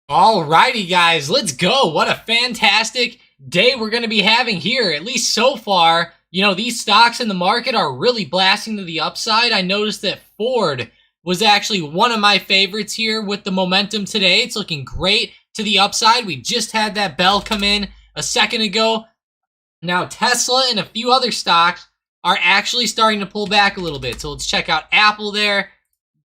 Alrighty, guys, let's go. What a fantastic day we're going to be having here, at least so far. You know, these stocks in the market are really blasting to the upside. I noticed that Ford was actually one of my favorites here with the momentum today. It's looking great to the upside. We just had that bell come in a second ago. Now, Tesla and a few other stocks are actually starting to pull back a little bit. So let's check out Apple there.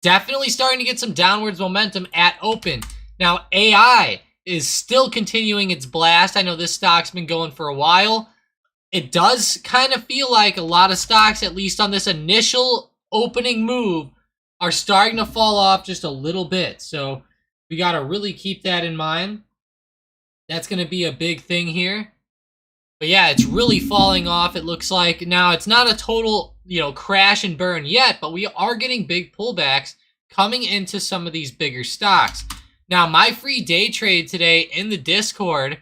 Definitely starting to get some downwards momentum at open. Now, AI is still continuing its blast. I know this stock's been going for a while. It does kind of feel like a lot of stocks, at least on this initial opening move, are starting to fall off just a little bit. So we got to really keep that in mind. That's going to be a big thing here. But yeah, it's really falling off, it looks like. Now, it's not a total, crash and burn yet, but we are getting big pullbacks coming into some of these bigger stocks. Now, my free day trade today in the Discord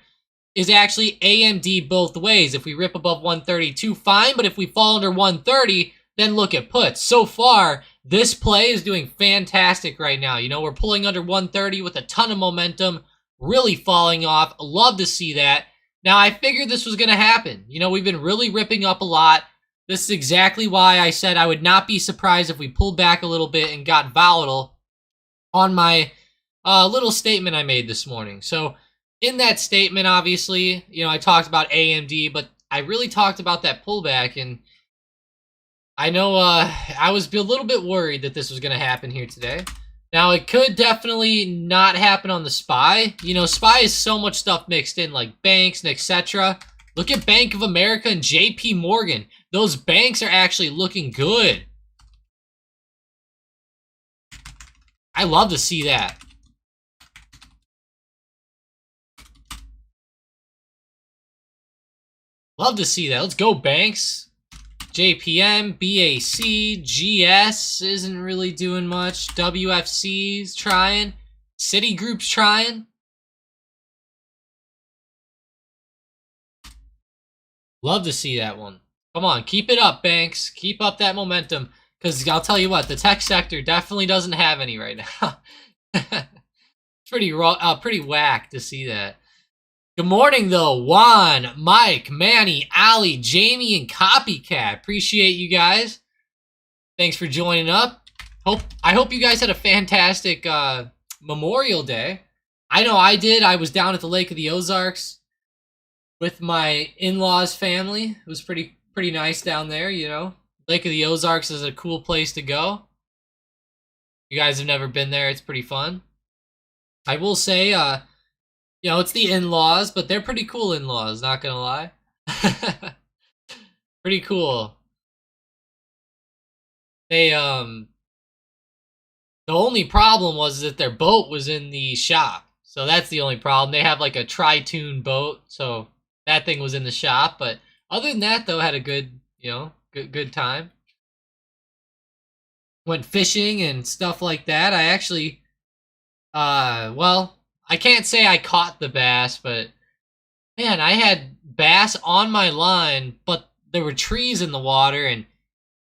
is actually AMD both ways. If we rip above 132, fine, but if we fall under 130, then look at puts. So far, this play is doing fantastic right now. You know, we're pulling under 130 with a ton of momentum, really falling off. Love to see that. Now, I figured this was going to happen. You know, we've been really ripping up a lot. This is exactly why I said I would not be surprised if we pulled back a little bit and got volatile on my little statement I made this morning. So in that statement, obviously, I talked about AMD, but I really talked about that pullback, and I know I was a little bit worried that this was going to happen here today. Now, it could definitely not happen on the SPY. SPY is so much stuff mixed in, like banks and etc. Look at Bank of America and JP Morgan. Those banks are actually looking good. I love to see that. Love to see that. Let's go, banks. JPM, BAC, GS isn't really doing much. WFC's trying. Citigroup's trying. Love to see that one. Come on, keep it up, banks. Keep up that momentum. Because I'll tell you what, the tech sector definitely doesn't have any right now. It's pretty whack to see that. Good morning, though. Juan, Mike, Manny, Ali, Jamie, and Copycat. Appreciate you guys. Thanks for joining up. I hope you guys had a fantastic Memorial Day. I know I did. I was down at the Lake of the Ozarks with my in-laws' family. It was pretty nice down there, Lake of the Ozarks is a cool place to go. You guys have never been there. It's pretty fun. I will say, it's the in-laws, but they're pretty cool in-laws, not gonna lie. Pretty cool. They, the only problem was that their boat was in the shop. So that's the only problem. They have like a tri-tune boat, so that thing was in the shop. But other than that, though, had a good, good time. Went fishing and stuff like that. I actually, well, I can't say I caught the bass, but man, I had bass on my line, but there were trees in the water, and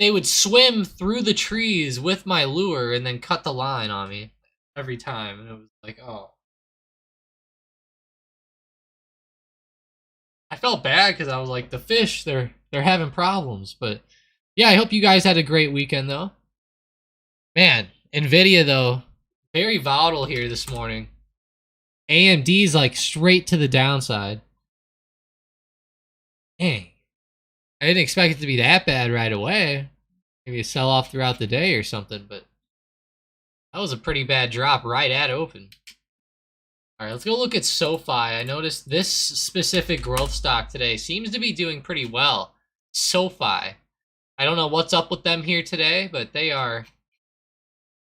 they would swim through the trees with my lure and then cut the line on me every time. And it was like, oh. I felt bad because I was like, the fish, they're having problems. But yeah, I hope you guys had a great weekend though. Man, Nvidia though, very volatile here this morning. AMD's like straight to the downside. Dang. I didn't expect it to be that bad right away. Maybe a sell off throughout the day or something, but that was a pretty bad drop right at open. All right, let's go look at SoFi. I noticed this specific growth stock today seems to be doing pretty well. SoFi. I don't know what's up with them here today, but they are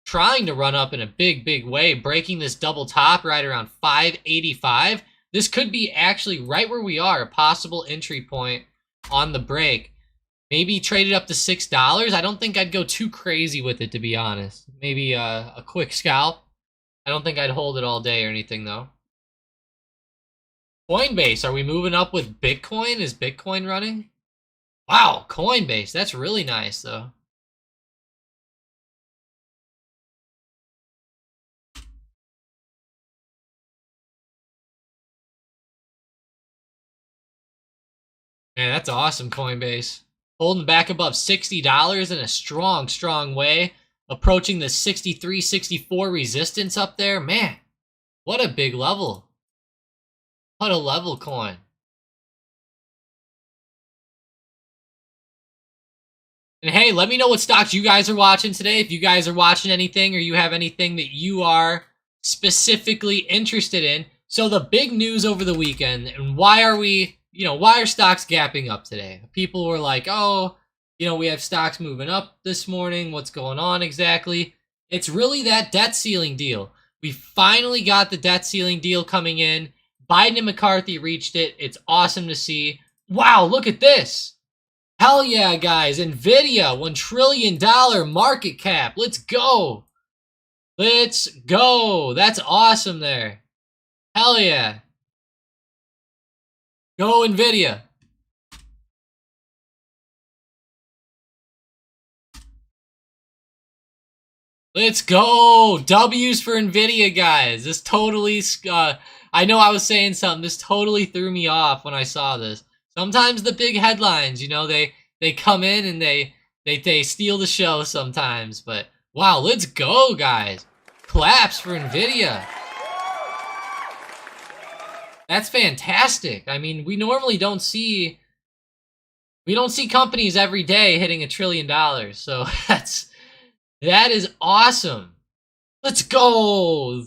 trying to run up in a big way, breaking this double top right around 585. This could be actually right where we are, a possible entry point on the break. Maybe trade it up to $6. I don't think I'd go too crazy with it, to be honest. Maybe a quick scalp. I don't think I'd hold it all day or anything, though. Coinbase, are we moving up with Bitcoin? Is Bitcoin running? Wow, Coinbase, that's really nice, though. Man, that's awesome, Coinbase. Holding back above $60 in a strong way. Approaching the 63, 64 resistance up there. Man, what a big level. What a level coin. And hey, let me know what stocks you guys are watching today. If you guys are watching anything or you have anything that you are specifically interested in. So the big news over the weekend, and why are we, why are stocks gapping up today? People were like, oh, we have stocks moving up this morning. What's going on exactly? It's really that debt ceiling deal. We finally got the debt ceiling deal coming in. Biden and McCarthy reached it. It's awesome to see. Wow, look at this. Hell yeah, guys. Nvidia, $1 trillion market cap. Let's go. Let's go. That's awesome there. Hell yeah. Go Nvidia. Let's go! W's for Nvidia, guys. This totally, I know I was saying something. This totally threw me off when I saw this. Sometimes the big headlines, they come in and they steal the show sometimes. But wow, let's go, guys! Claps for Nvidia. That's fantastic. I mean, we normally don't see companies every day hitting $1 trillion. So that is awesome. Let's go.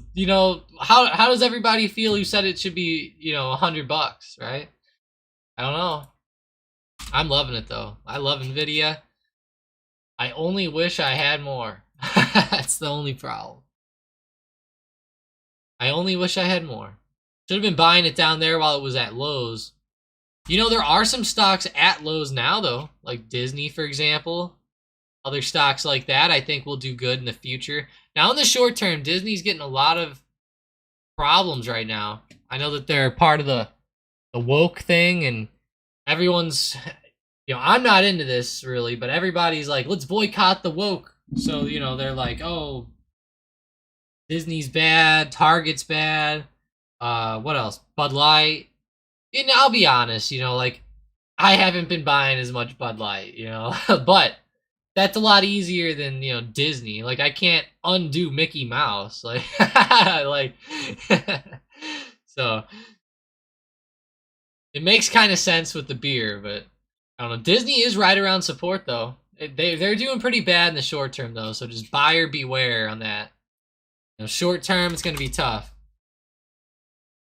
How does everybody feel who said it should be, $100, right? I don't know. I'm loving it though. I love Nvidia. I only wish I had more. That's the only problem. I only wish I had more. Should have been buying it down there while it was at lows. There are some stocks at lows now though, like Disney, for example. Other stocks like that I think will do good in the future. Now in the short term, Disney's getting a lot of problems right now. I know that they're part of the woke thing, and everyone's, I'm not into this really, but everybody's like, let's boycott the woke. So, they're like, oh, Disney's bad, Target's bad, what else? Bud Light. And I'll be honest, I haven't been buying as much Bud Light, but that's a lot easier than, Disney. Like, I can't undo Mickey Mouse. Like, so it makes kind of sense with the beer, but I don't know. Disney is right around support, though. They're doing pretty bad in the short term, though, so just buyer beware on that. Short term, it's going to be tough.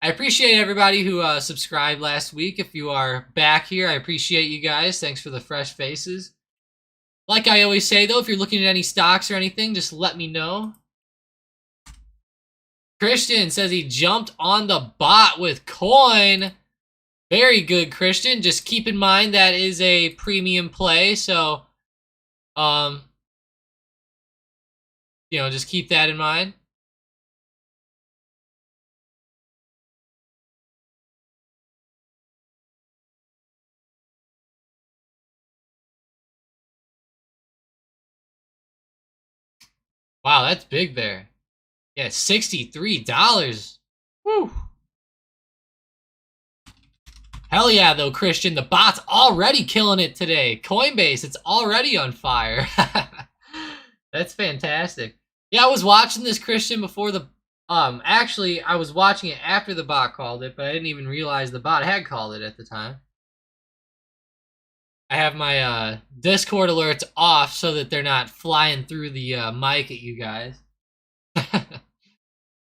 I appreciate everybody who subscribed last week. If you are back here, I appreciate you guys. Thanks for the fresh faces. Like I always say, though, if you're looking at any stocks or anything, just let me know. Christian says he jumped on the bot with coin. Very good, Christian. Just keep in mind that is a premium play, so um, just keep that in mind. Wow, that's big there. Yeah, $63. Woo. Hell yeah, though, Christian. The bot's already killing it today. Coinbase, it's already on fire. That's fantastic. Yeah, I was watching this, Christian, before the... actually, I was watching it after the bot called it, but I didn't even realize the bot had called it at the time. I have my Discord alerts off so that they're not flying through the mic at you guys.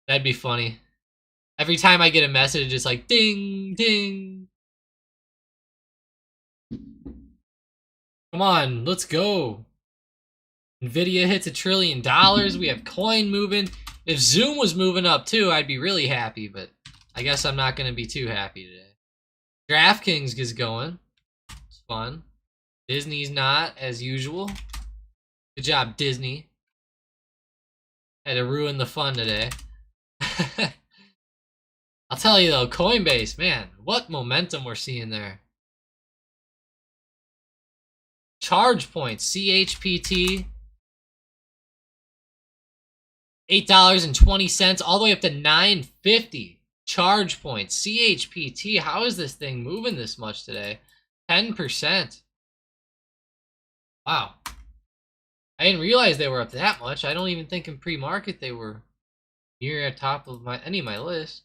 That'd be funny. Every time I get a message, it's like, ding, ding. Come on, let's go. Nvidia hits $1 trillion. We have coin moving. If Zoom was moving up too, I'd be really happy, but I guess I'm not going to be too happy today. DraftKings is going. It's fun. Disney's not, as usual. Good job, Disney. Had to ruin the fun today. I'll tell you though, Coinbase, man, what momentum we're seeing there. Charge points, CHPT, $8.20, all the way up to $9.50. Charge points, CHPT. How is this thing moving this much today? 10%. Wow. I didn't realize they were up that much. I don't even think in pre-market they were near the top of any of my list.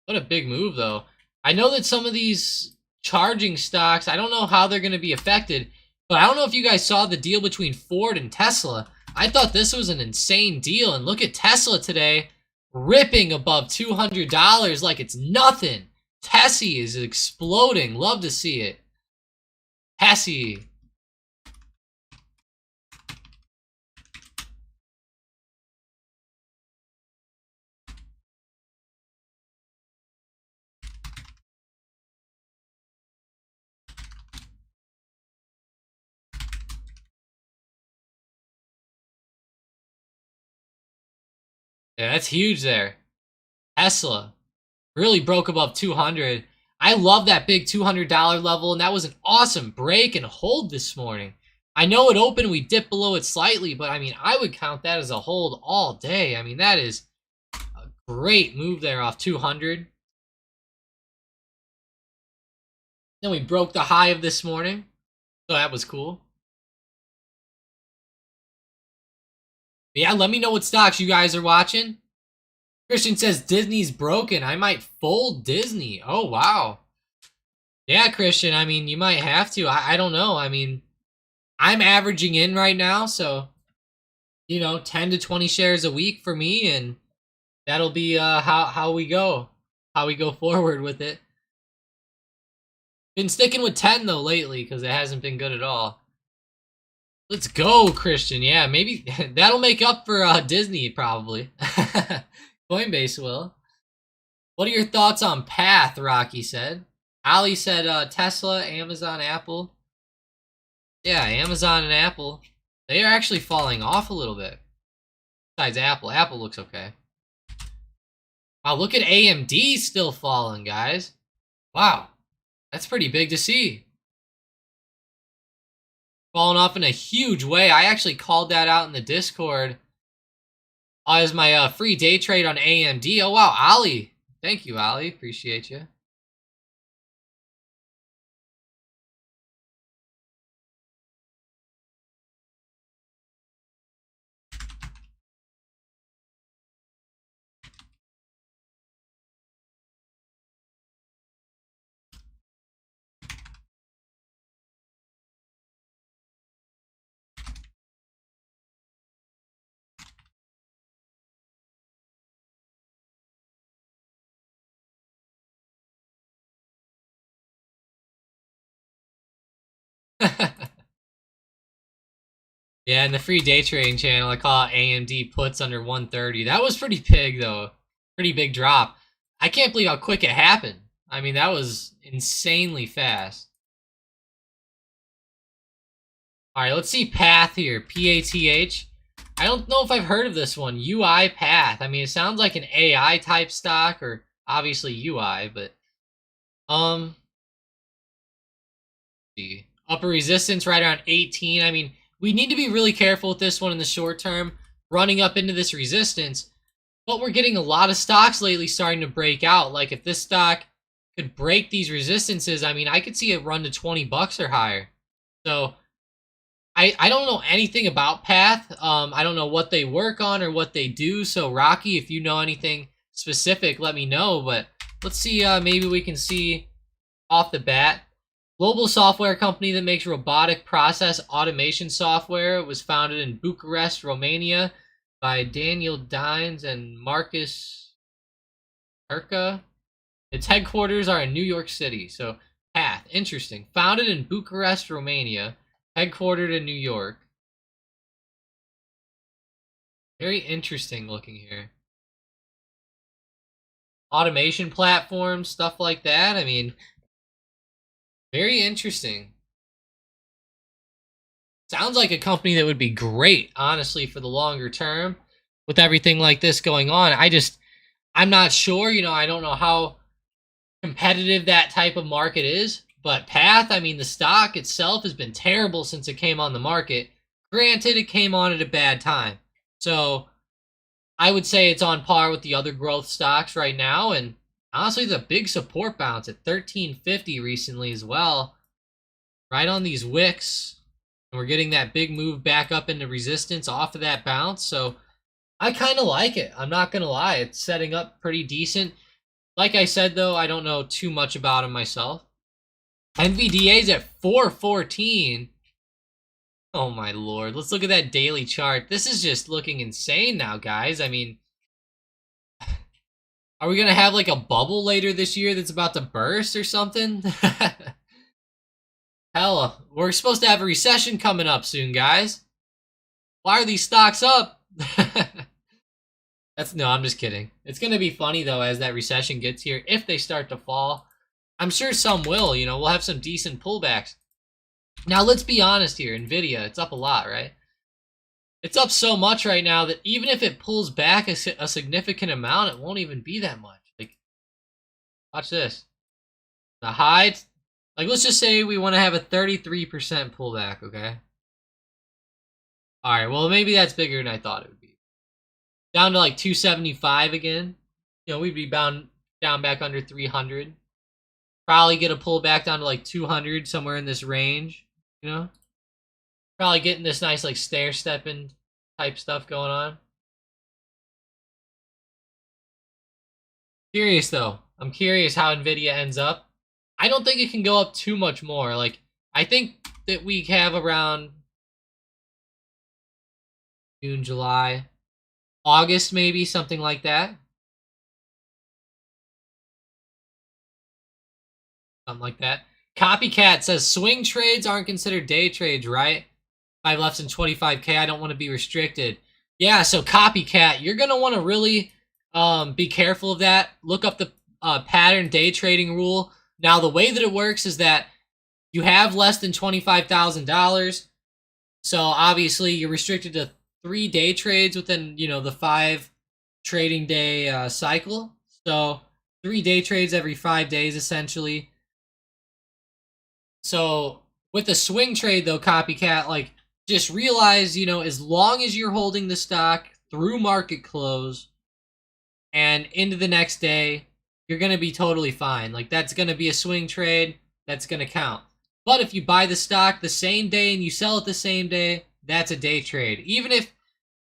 What a big move, though. I know that some of these charging stocks, I don't know how they're going to be affected, but I don't know if you guys saw the deal between Ford and Tesla. I thought this was an insane deal, and look at Tesla today, ripping above $200 like it's nothing. Tessie is exploding. Love to see it. Tessie. Yeah, that's huge there. Tesla really broke above 200. I love that big $200 level, and that was an awesome break and hold this morning. I know it opened, we dipped below it slightly, but I mean, I would count that as a hold all day. I mean, that is a great move there off 200. Then we broke the high of this morning, so that was cool. But yeah, let me know what stocks you guys are watching. Christian says Disney's broken. I might fold Disney. Oh, wow. Yeah, Christian, I mean, you might have to. I don't know. I mean, I'm averaging in right now, so 10 to 20 shares a week for me, and that'll be how we go forward with it. Been sticking with 10 though lately because it hasn't been good at all. Let's go, Christian. Yeah, maybe that'll make up for Disney probably. Coinbase will. What are your thoughts on Path? Rocky said. Ali said Tesla, Amazon, Apple. Yeah, Amazon and Apple. They are actually falling off a little bit. Besides Apple. Apple looks okay. Wow, look at AMD still falling, guys. Wow. That's pretty big to see. Falling off in a huge way. I actually called that out in the Discord as my free day trade on AMD. Oh, wow, Ali. Thank you, Ali. Appreciate you. Yeah, in the free day trading channel, I call it AMD puts under 130. That was pretty big, though. Pretty big drop. I can't believe how quick it happened. I mean, that was insanely fast. All right, let's see Path here. P-A-T-H. I don't know if I've heard of this one. UiPath. I mean, it sounds like an AI type stock, or obviously UI, but see. Upper resistance right around 18. I mean, we need to be really careful with this one in the short term, running up into this resistance. But we're getting a lot of stocks lately starting to break out. Like if this stock could break these resistances, I mean, I could see it run to 20 bucks or higher. So I don't know anything about Path. I don't know what they work on or what they do. So Rocky, if you know anything specific, let me know. But let's see, maybe we can see off the bat. Global software company that makes robotic process automation software. It was founded in Bucharest, Romania by Daniel Dines and Marcus Turca. Its headquarters are in New York City. So Path, interesting. Founded in Bucharest, Romania, headquartered in New York. Very interesting looking here. Automation platforms, stuff like that. I mean, very interesting. Sounds like a company that would be great, honestly, for the longer term with everything like this going on. I'm not sure. You know, I don't know how competitive that type of market is. But Path, I mean, the stock itself has been terrible since it came on the market. Granted, it came on at a bad time. So I would say it's on par with the other growth stocks right now. And honestly, the big support bounce at 1350 recently as well. Right on these wicks. And we're getting that big move back up into resistance off of that bounce. So I kind of like it. I'm not going to lie. It's setting up pretty decent. Like I said, though, I don't know too much about them myself. NVDA's at 414. Oh my lord. Let's look at that daily chart. This is just looking insane now, guys. I mean, are we going to have like a bubble later this year that's about to burst or something? Hell, we're supposed to have a recession coming up soon, guys. Why are these stocks up? No, I'm just kidding. It's going to be funny, though, as that recession gets here, if they start to fall. I'm sure some will, you know, we'll have some decent pullbacks. Now, let's be honest here. NVIDIA, it's up a lot, right? It's up so much right now that even if it pulls back a significant amount, it won't even be that much. Like, watch this. The high, like, let's just say we want to have a 33% pullback, okay? All right, well, maybe that's bigger than I thought it would be. Down to like 275 again. You know, we'd be bound down back under 300. Probably get a pullback down to like 200, somewhere in this range, you know? Probably getting this nice like stair-stepping type stuff going on. Curious though. I'm curious how NVIDIA ends up. I don't think it can go up too much more. Like, I think that we have around June, July, August maybe, something like that. Something like that. Copycat says swing trades aren't considered day trades, right? 5 lefts and 25K. I don't want to be restricted. Yeah, so Copycat, you're going to want to really be careful of that. Look up the pattern day trading rule. Now, the way that it works is that you have less than $25,000. So, obviously, you're restricted to 3 day trades within, you know, the 5 trading day cycle. So, 3 day trades every 5 days, essentially. So, with a swing trade, though, Copycat, like, just realize, you know, as long as you're holding the stock through market close and into the next day, you're going to be totally fine. Like, that's going to be a swing trade. That's going to count. But if you buy the stock the same day and you sell it the same day, that's a day trade. Even if,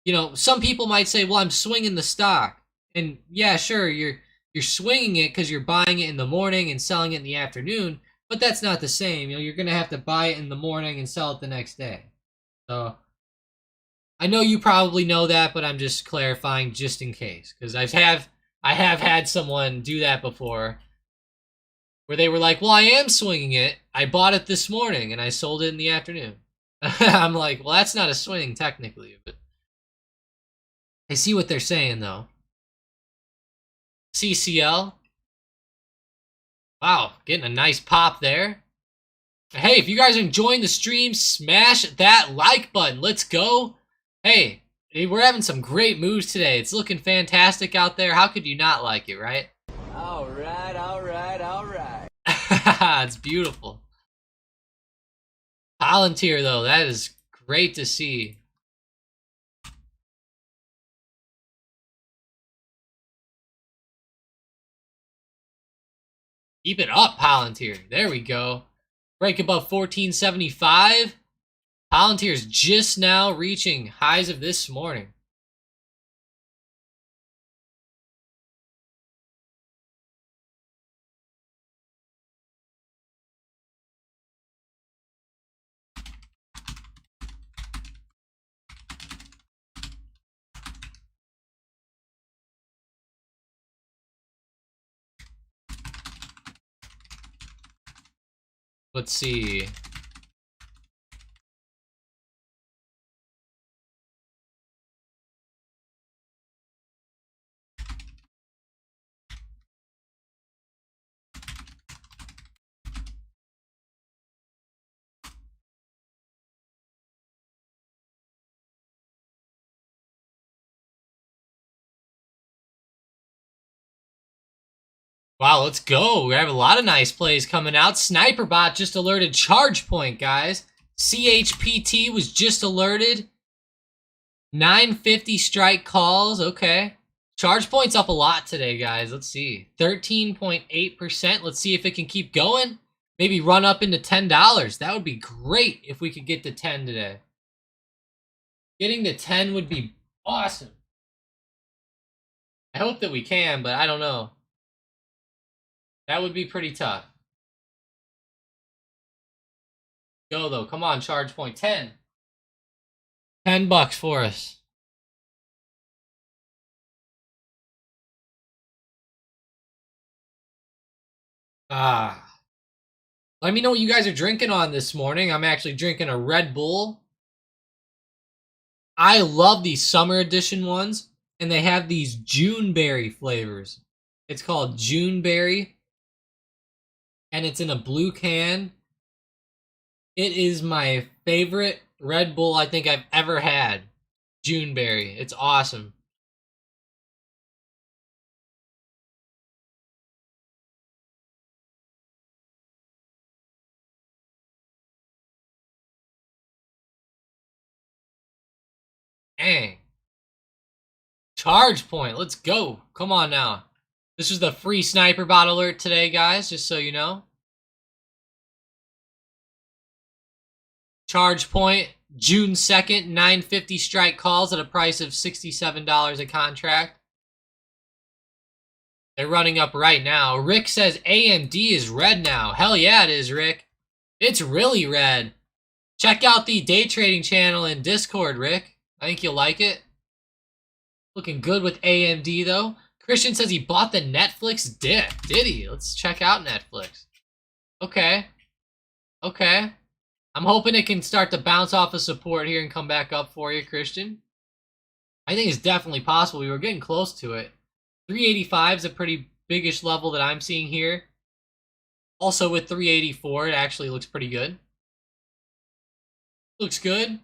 you know, some people might say, well, I'm swinging the stock. And yeah, sure, you're swinging it because you're buying it in the morning and selling it in the afternoon. But that's not the same. You know, you're going to have to buy it in the morning and sell it the next day. So, I know you probably know that, but I'm just clarifying just in case. Because I have had someone do that before. Where they were like, well, I am swinging it. I bought it this morning and I sold it in the afternoon. I'm like, well, that's not a swing technically, but I see what they're saying though. CCL. Wow, getting a nice pop there. Hey, if you guys are enjoying the stream, smash that like button. Let's go. Hey, we're having some great moves today. It's looking fantastic out there. How could you not like it, right? All right, all right, all right. It's beautiful. Palantir, though, that is great to see. Keep it up, Palantir. There we go. Break above 1475. Palantir's just now reaching highs of this morning. Let's see. Wow, let's go. We have a lot of nice plays coming out. Sniperbot just alerted charge point, guys. CHPT was just alerted. 950 strike calls. Okay. Charge point's up a lot today, guys. Let's see. 13.8%. Let's see if it can keep going. Maybe run up into $10. That would be great if we could get to 10 today. Getting to 10 would be awesome. I hope that we can, but I don't know. That would be pretty tough. Go, though. Come on, charge point. 10. $10 for us. Let me know what you guys are drinking on this morning. I'm actually drinking a Red Bull. I love these summer edition ones, and they have these Juneberry flavors. It's called Juneberry, and it's in a blue can. It is my favorite Red Bull I think I've ever had. Juneberry. It's awesome. Dang. Charge point. Let's go. Come on now. This is the free sniper bot alert today, guys, just so you know. Charge point, June 2nd, 950 strike calls at a price of $67 a contract. They're running up right now. Rick says AMD is red now. Hell yeah, it is, Rick. It's really red. Check out the day trading channel in Discord, Rick. I think you'll like it. Looking good with AMD, though. Christian says he bought the Netflix dip. Did he? Let's check out Netflix. Okay. Okay. I'm hoping it can start to bounce off of support here and come back up for you, Christian. I think it's definitely possible. We were getting close to it. 385 is a pretty biggish level that I'm seeing here. Also with 384, it actually looks pretty good. Looks good.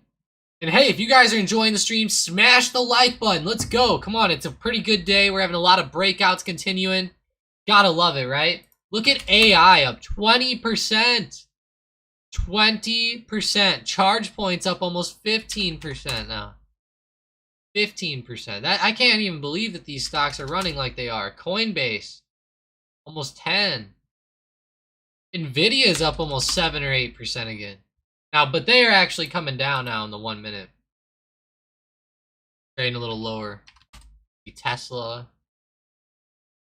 And hey, if you guys are enjoying the stream, smash the like button. Let's go. Come on, it's a pretty good day. We're having a lot of breakouts continuing. Gotta love it, right? Look at AI up 20%. 20%. Charge points up almost 15% now. 15%. That I can't even believe that these stocks are running like they are. Coinbase, almost 10. Nvidia is up almost 7 or 8% again. Now, but they are actually coming down now in the 1 minute. Trading a little lower. Tesla.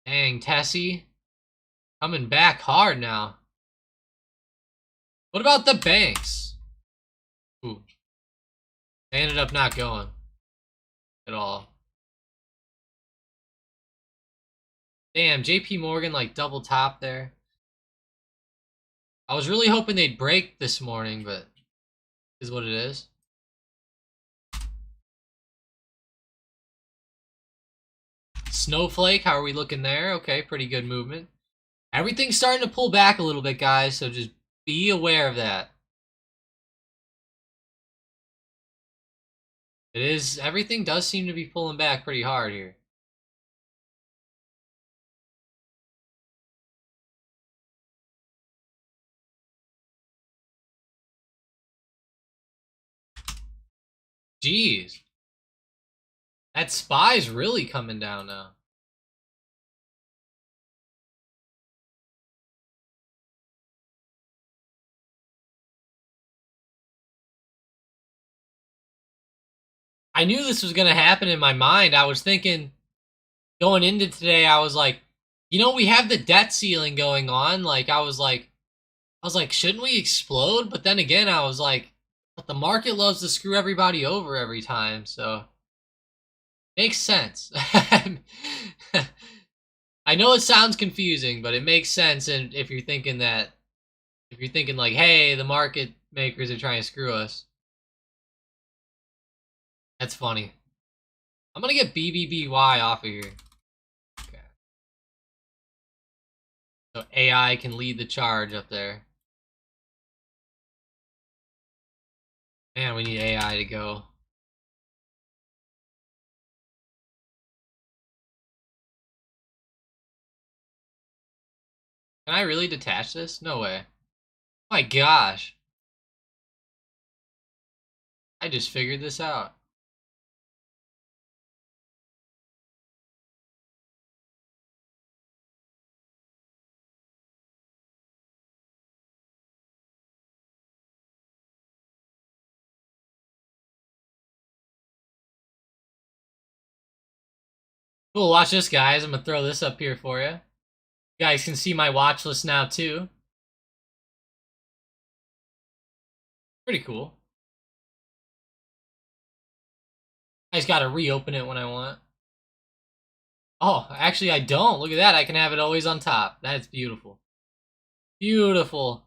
Dang, Tessie. Coming back hard now. What about the banks? Ooh. They ended up not going at all. Damn, JP Morgan like double top there. I was really hoping they'd break this morning, but is what it is. Snowflake, how are we looking there? Okay, pretty good movement. Everything's starting to pull back a little bit, guys, so just be aware of that. Everything does seem to be pulling back pretty hard here. Jeez. That SPY's really coming down now. I knew this was going to happen in my mind. I was thinking, going into today, I was like, we have the debt ceiling going on. Like, I was like, shouldn't we explode? But then again, I was like, but the market loves to screw everybody over every time, so makes sense. I know it sounds confusing, but it makes sense. And if you're thinking like, hey, the market makers are trying to screw us, that's funny. I'm gonna get BBBY off of here. Okay. So AI can lead the charge up there. Man, we need AI to go. Can I really detach this? No way. My gosh. I just figured this out. Cool, watch this, guys. I'm gonna throw this up here for you. You guys can see my watch list now, too. Pretty cool. I just gotta reopen it when I want. Oh, actually, I don't. Look at that. I can have it always on top. That's beautiful. Beautiful.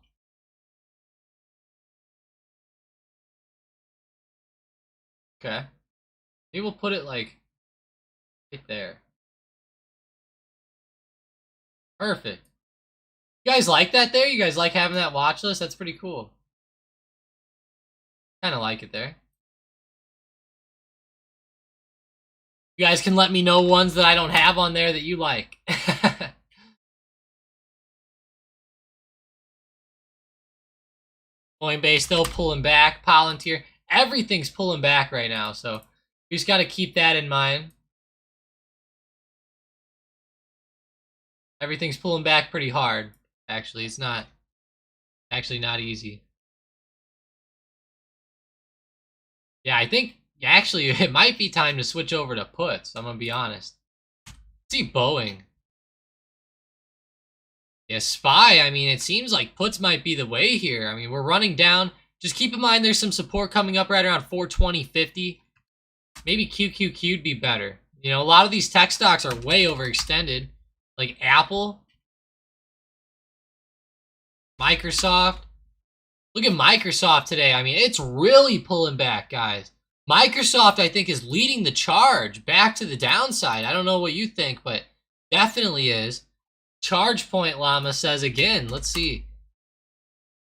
Okay. Maybe we'll put it, like, right there. Perfect. You guys like that there? You guys like having that watch list? That's pretty cool. Kind of like it there. You guys can let me know ones that I don't have on there that you like. Coinbase still pulling back. Palantir. Everything's pulling back right now, so you just got to keep that in mind. Everything's pulling back pretty hard. Actually, it's not not easy. Yeah, I think actually it might be time to switch over to puts. I'm gonna be honest. See Boeing. Yeah, SPY. I mean, it seems like puts might be the way here. I mean, we're running down. Just keep in mind there's some support coming up right around 420.50. Maybe QQQ'd be better. A lot of these tech stocks are way overextended. Like Apple, Microsoft. Look at Microsoft today. I mean, it's really pulling back, guys. Microsoft, I think, is leading the charge back to the downside. I don't know what you think, but definitely is. Charge point Llama says again. Let's see.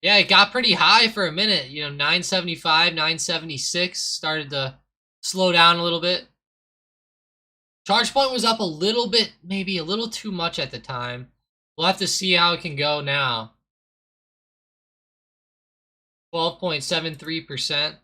Yeah, it got pretty high for a minute. 975, 976. Started to slow down a little bit. Charge point was up a little bit, maybe a little too much at the time. We'll have to see how it can go now. 12.73%.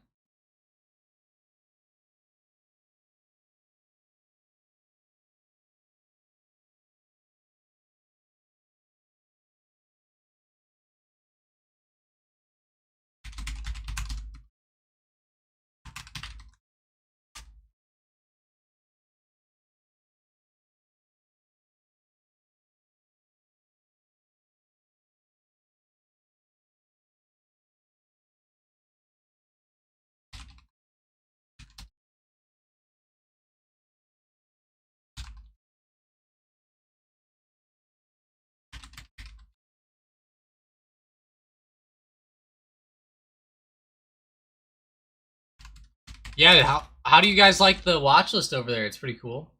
Yeah, how do you guys like the watch list over there? It's pretty cool.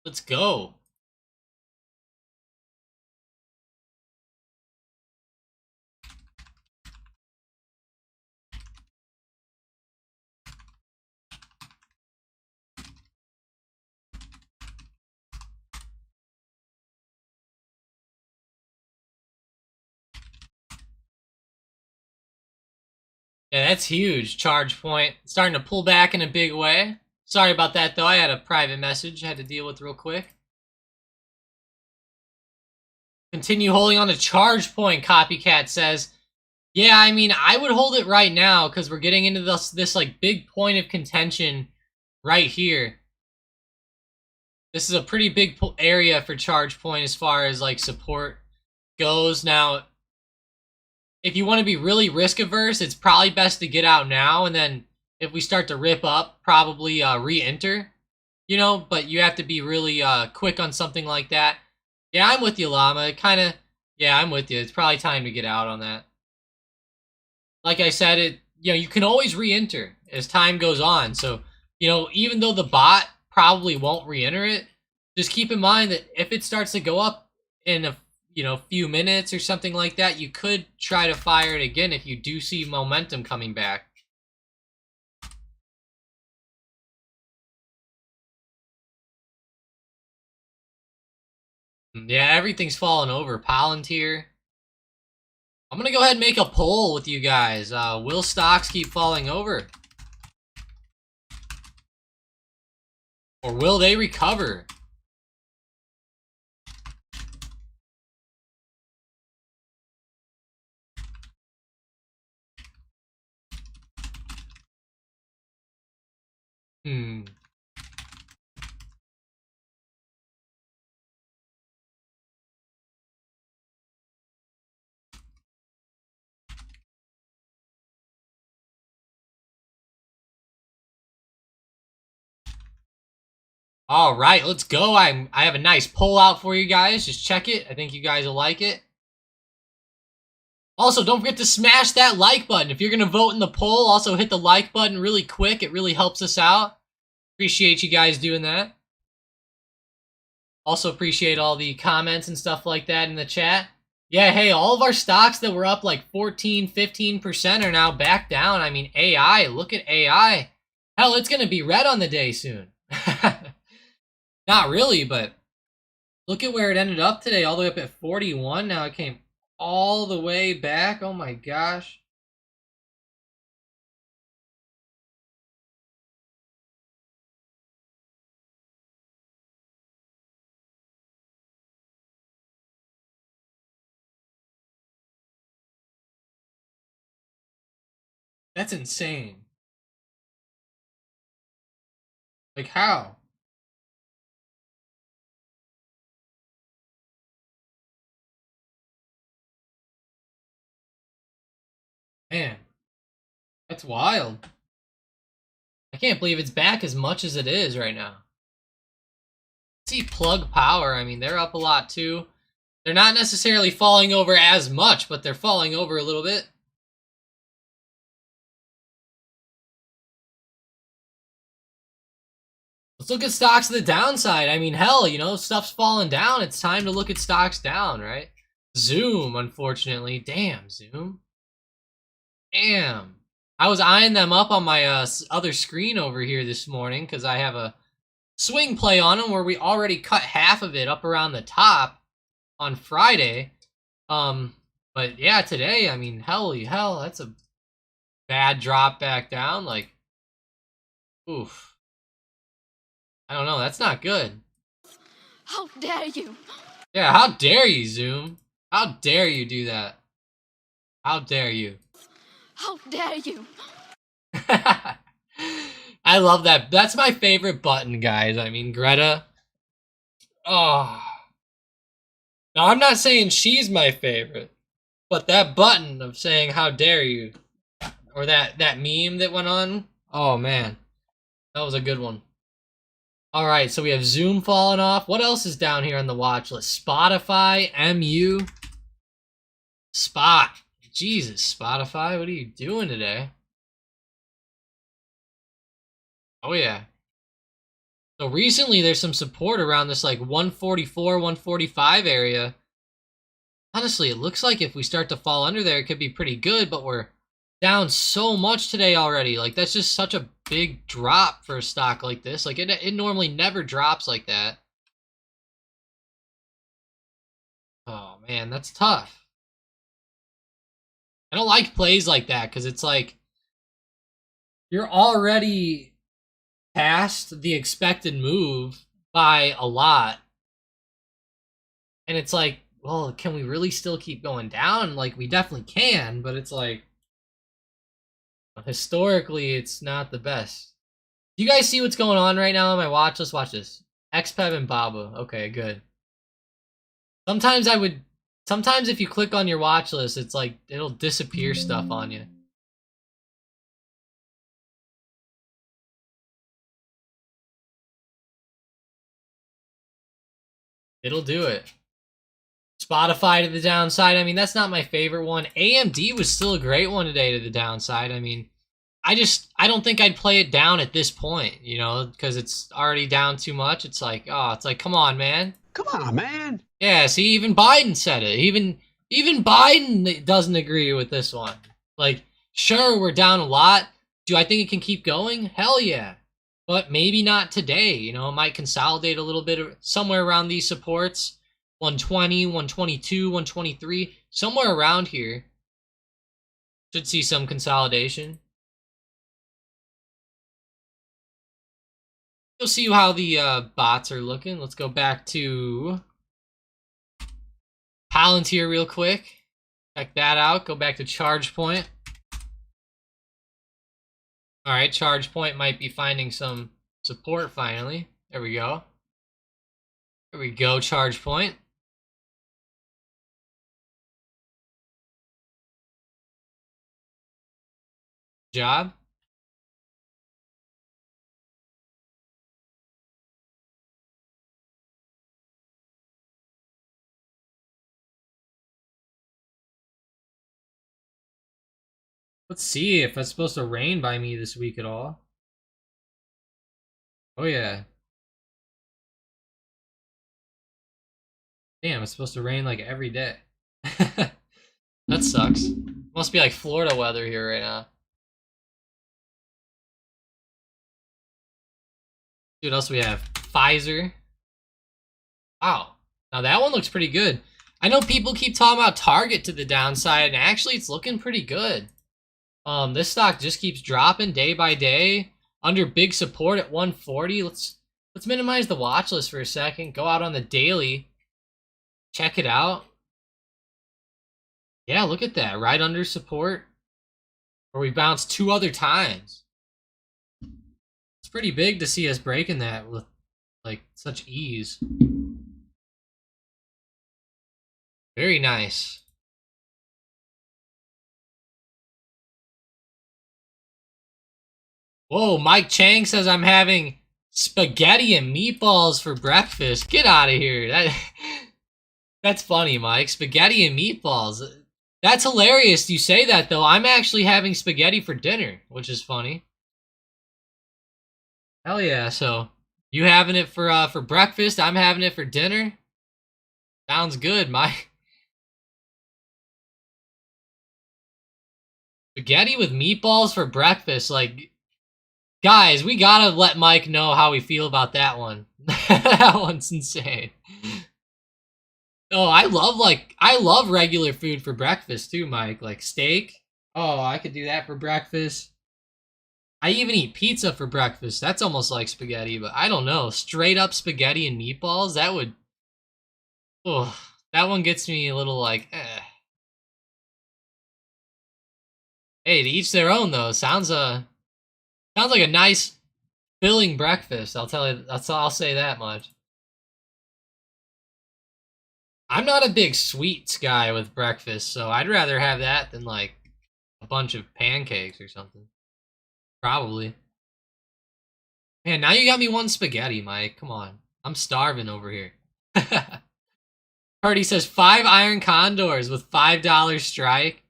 Let's go. Yeah, that's huge. Charge point. Starting to pull back in a big way. Sorry about that, though. I had a private message I had to deal with real quick. Continue holding on to charge point, Copycat says. Yeah, I mean, I would hold it right now because we're getting into this like big point of contention right here. This is a pretty big area for charge point as far as like support goes. Now, if you want to be really risk averse, it's probably best to get out now, and then if we start to rip up, probably re-enter. You know, but you have to be really quick on something like that. Yeah, I'm with you, Llama. Yeah, I'm with you. It's probably time to get out on that. Like I said, you can always re-enter as time goes on. So, even though the bot probably won't re-enter it, just keep in mind that if it starts to go up in a few minutes or something like that, you could try to fire it again if you do see momentum coming back. Yeah, everything's falling over. Palantir. I'm gonna go ahead and make a poll with you guys. Will stocks keep falling over? Or will they recover? All right, let's go. I have a nice poll out for you guys. Just check it. I think you guys will like it. Also, don't forget to smash that like button. If you're going to vote in the poll, also hit the like button really quick. It really helps us out. Appreciate you guys doing that. Also appreciate all the comments and stuff like that in the chat. Yeah, hey, all of our stocks that were up like 14, 15% are now back down. I mean, AI, look at AI. Hell, it's going to be red on the day soon. Not really, but look at where it ended up today, all the way up at 41. Now it came all the way back. Oh my gosh. That's insane. Like, how? Man, that's wild. I can't believe it's back as much as it is right now. See Plug Power, I mean, they're up a lot too. They're not necessarily falling over as much, but they're falling over a little bit. Let's look at stocks to the downside. I mean, hell, stuff's falling down. It's time to look at stocks down, right? Zoom, unfortunately. Damn, Zoom. Damn. I was eyeing them up on my other screen over here this morning because I have a swing play on them where we already cut half of it up around the top on Friday. But yeah, today, I mean, hell, that's a bad drop back down. Like, oof. I don't know. That's not good. How dare you? Yeah, how dare you, Zoom? How dare you do that? How dare you? How dare you? I love that. That's my favorite button, guys. I mean, Greta. Oh. Now, I'm not saying she's my favorite, but that button of saying "How dare you," or that meme that went on. Oh man, that was a good one. All right, so we have Zoom falling off. What else is down here on the watch list? Spotify, MU, Spot. Jesus, Spotify, what are you doing today? Oh yeah. So recently there's some support around this like 144, 145 area. Honestly, it looks like if we start to fall under there, it could be pretty good, but we're down so much today already. Like, that's just such a big drop for a stock like this. Like, it normally never drops like that. Oh, man, that's tough. I don't like plays like that because it's like you're already past the expected move by a lot. And it's like, well, can we really still keep going down? Like, we definitely can, but it's like, historically, it's not the best. Do you guys see what's going on right now on my watch? Let's watch this. XPEB and Baba. Okay, good. Sometimes if you click on your watch list, it's like, it'll disappear stuff on you. It'll do it. Spotify to the downside. I mean, that's not my favorite one. AMD was still a great one today to the downside. I mean, I don't think I'd play it down at this point, you know, because it's already down too much. It's like, oh, it's like, come on, man. Come on, man. Yeah, see, even Biden said it. Even Biden doesn't agree with this one. Like, sure, we're down a lot. Do I think it can keep going? Hell yeah. But maybe not today, you know, it might consolidate a little bit somewhere around these supports. 120, 122, 123, somewhere around here. Should see some consolidation. You'll see how the bots are looking. Let's go back to Palantir real quick. Check that out. Go back to ChargePoint. All right, ChargePoint might be finding some support finally. There we go. There we go, ChargePoint. Job. Let's see if it's supposed to rain by me this week at all. Oh yeah. Damn, it's supposed to rain like every day. That sucks. Must be like Florida weather here right now. See what else we have? Pfizer. Wow. Now that one looks pretty good. I know people keep talking about Target to the downside, and actually it's looking pretty good. This stock just keeps dropping day by day. Under big support at 140. Let's minimize the watch list for a second. Go out on the daily. Check it out. Yeah, look at that. Right under support. Where we bounced 2 other times. It's pretty big to see us breaking that with like such ease. Very nice. Whoa, Mike Chang says I'm having spaghetti and meatballs for breakfast. Get out of here. That's funny, Mike. Spaghetti and meatballs. That's hilarious you say that, though. I'm actually having spaghetti for dinner, which is funny. Hell yeah, so you having it for breakfast, I'm having it for dinner. Sounds good, Mike. Spaghetti with meatballs for breakfast, like, guys, we gotta let Mike know how we feel about that one. That one's insane. Oh, I love regular food for breakfast too, Mike. Like steak. Oh, I could do that for breakfast. I even eat pizza for breakfast. That's almost like spaghetti, but I don't know. Straight up spaghetti and meatballs, that would... Oh, that one gets me a little like, eh. Hey, to each their own though. Sounds like a nice filling breakfast. I'll tell you. I'll say that much. I'm not a big sweets guy with breakfast, so I'd rather have that than like a bunch of pancakes or something. Probably. Man, now you got me one spaghetti, Mike. Come on. I'm starving over here. Party says 5 iron condors with $5 strike.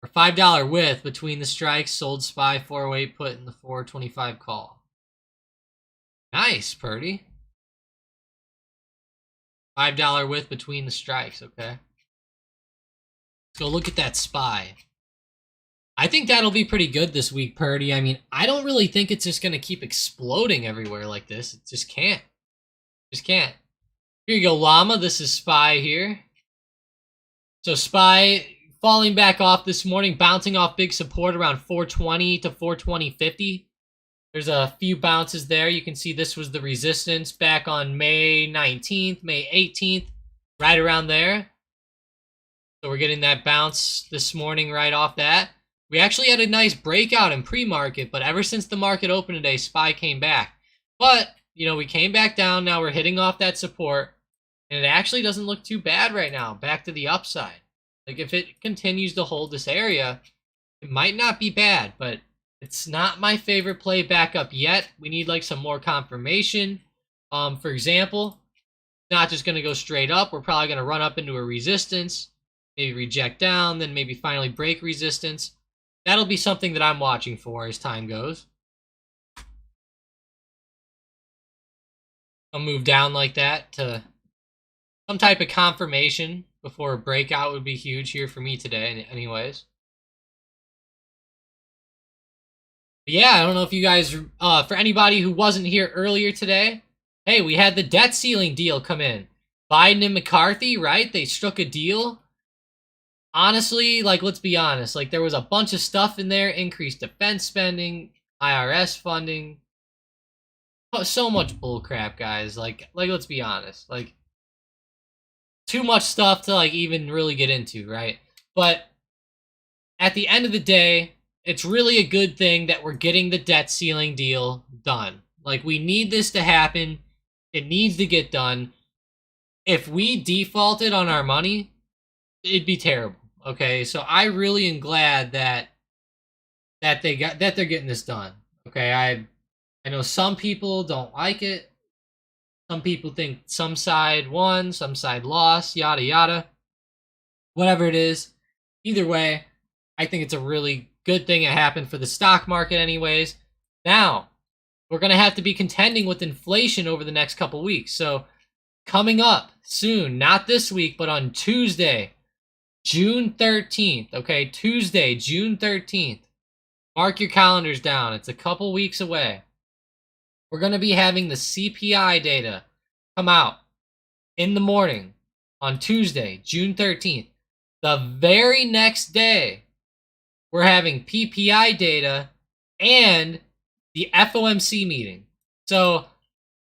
Or $5 width between the strikes, sold SPY 408 put in the 425 call. Nice, Purdy. $5 width between the strikes, okay. Let's go look at that SPY. I think that'll be pretty good this week, Purdy. I mean, I don't really think it's just going to keep exploding everywhere like this. It just can't. Just can't. Here you go, Llama. This is SPY here. So SPY falling back off this morning, bouncing off big support around 420 to 420.50. There's a few bounces there. You can see this was the resistance back on May 19th, May 18th, right around there. So we're getting that bounce this morning right off that. We actually had a nice breakout in pre-market, but ever since the market opened today, SPY came back. But, you know, we came back down. Now we're hitting off that support, and it actually doesn't look too bad right now. Back to the upside. Like, if it continues to hold this area, it might not be bad, but it's not my favorite play back up yet. We need, like, some more confirmation. For example, not just going to go straight up. We're probably going to run up into a resistance, maybe reject down, then maybe finally break resistance. That'll be something that I'm watching for as time goes. I'll move down like that to some type of confirmation before a breakout would be huge here for me today anyways. But yeah, I don't know if you guys, for anybody who wasn't here earlier today, hey, we had the debt ceiling deal come in. Biden and McCarthy, right? They struck a deal. Honestly, like, let's be honest. Like, there was a bunch of stuff in there. Increased defense spending, IRS funding. So much bullcrap, guys. Like, let's be honest. Like, too much stuff to, like, even really get into, right? But at the end of the day, it's really a good thing that we're getting the debt ceiling deal done. Like, we need this to happen. It needs to get done. If we defaulted on our money, it'd be terrible. Okay, so I really am glad that they're getting this done. Okay, I know some people don't like it. Some people think some side won, some side lost, yada yada. Whatever it is, either way, I think it's a really good thing it happened for the stock market anyways. Now, we're going to have to be contending with inflation over the next couple weeks. So, coming up soon, not this week, but on Tuesday, June 13th, okay? Tuesday, June 13th. Mark your calendars down. It's a couple weeks away. We're going to be having the CPI data come out in the morning on Tuesday, June 13th. The very next day, we're having PPI data and the FOMC meeting. So,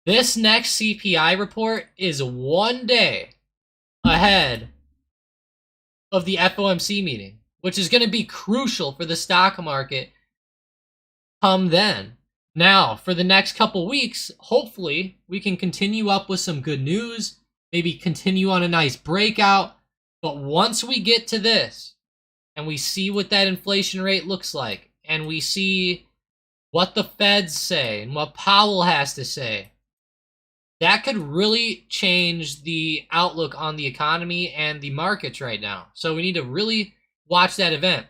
this next CPI report is one day ahead of the FOMC meeting, which is going to be crucial for the stock market come then. Now, for the next couple weeks, hopefully, we can continue up with some good news, maybe continue on a nice breakout. But once we get to this, and we see what that inflation rate looks like, and we see what the feds say, and what Powell has to say, that could really change the outlook on the economy and the markets right now. So we need to really watch that event.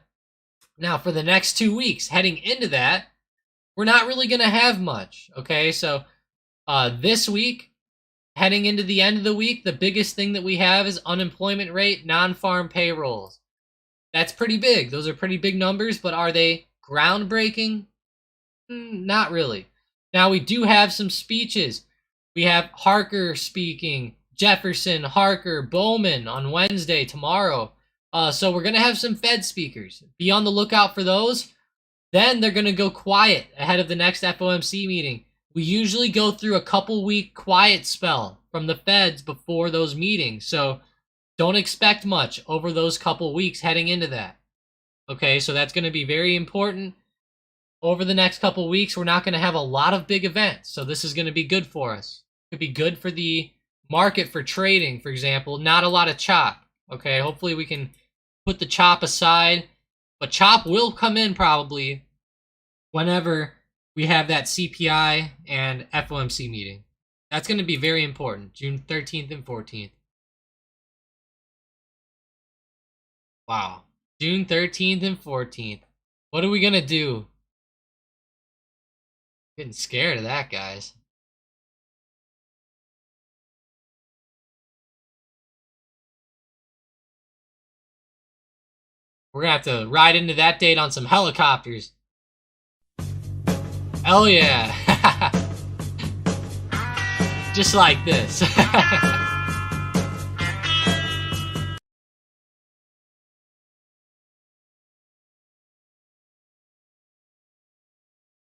Now, for the next 2 weeks, heading into that, we're not really going to have much, okay? So this week, heading into the end of the week, the biggest thing that we have is unemployment rate, non-farm payrolls. That's pretty big. Those are pretty big numbers, but are they groundbreaking? Not really. Now, we do have some speeches. We have Harker speaking, Jefferson, Harker, Bowman on Wednesday, tomorrow. So we're going to have some Fed speakers. Be on the lookout for those. Then they're going to go quiet ahead of the next FOMC meeting. We usually go through a couple-week quiet spell from the Feds before those meetings. So don't expect much over those couple weeks heading into that. Okay, so that's going to be very important. Over the next couple weeks, we're not going to have a lot of big events. So this is going to be good for us. Could be good for the market for trading, for example, not a lot of chop. Okay, hopefully we can put the chop aside. But chop will come in probably whenever we have that CPI and FOMC meeting. That's going to be very important, June 13th and 14th. Wow. June 13th and 14th. What are we going to do? Getting scared of that, guys. We're going to have to ride into that date on some helicopters. Hell yeah. Just like this.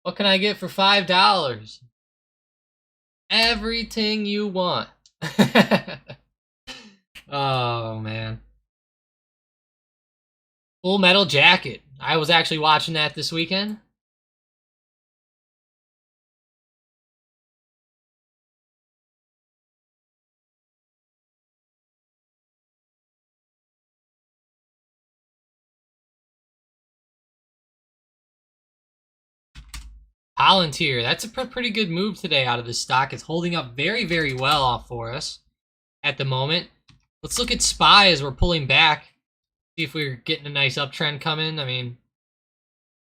What can I get for $5? Everything you want. Oh, man. Full Metal Jacket. I was actually watching that this weekend. Palantir, that's a pretty good move today out of this stock. It's holding up very, very well off for us at the moment. Let's look at SPY as we're pulling back. See if we're getting a nice uptrend coming. I mean,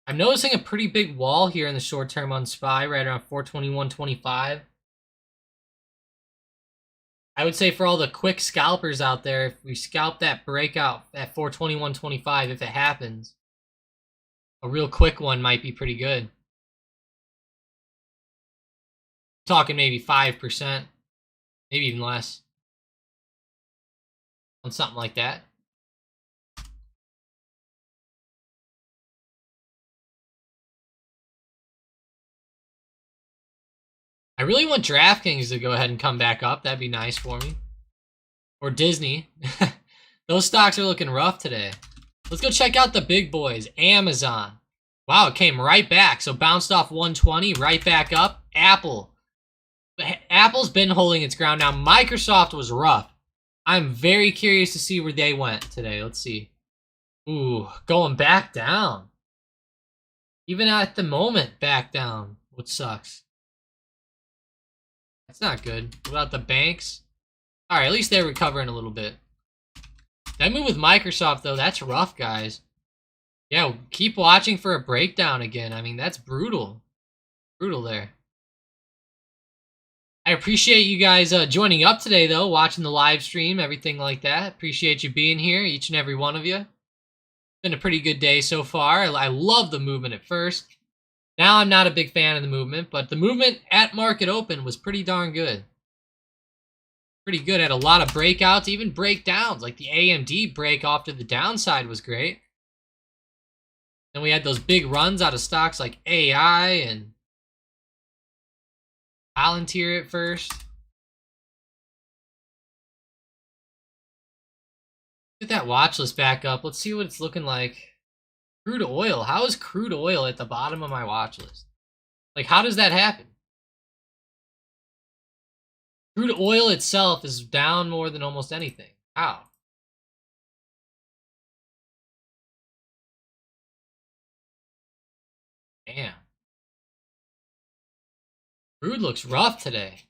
I'm noticing a pretty big wall here in the short term on SPY, right around 421.25. I would say for all the quick scalpers out there, if we scalp that breakout at 421.25, if it happens, a real quick one might be pretty good. Talking maybe 5%, maybe even less on something like that. I really want DraftKings to go ahead and come back up. That'd be nice for me. Or Disney. Those stocks are looking rough today. Let's go check out the big boys. Amazon. Wow, it came right back. So bounced off 120, right back up. Apple. Apple's been holding its ground now. Microsoft was rough. I'm very curious to see where they went today. Let's see. Ooh, going back down. Even at the moment, back down. Which sucks. That's not good. What about the banks? Alright, at least they're recovering a little bit. That move with Microsoft, though, that's rough, guys. Yeah, keep watching for a breakdown again. I mean, that's brutal. Brutal there. I appreciate you guys joining up today, though, watching the live stream, everything like that. Appreciate you being here, each and every one of you. Been a pretty good day so far. I love the movement at first. Now I'm not a big fan of the movement, but the movement at market open was pretty darn good. Pretty good. Had a lot of breakouts, even breakdowns. Like the AMD break off to the downside was great. Then we had those big runs out of stocks like AI and Palantir at first. Get that watch list back up. Let's see what it's looking like. Crude oil. How is crude oil at the bottom of my watch list? Like, how does that happen? Crude oil itself is down more than almost anything. How? Damn. Crude looks rough today.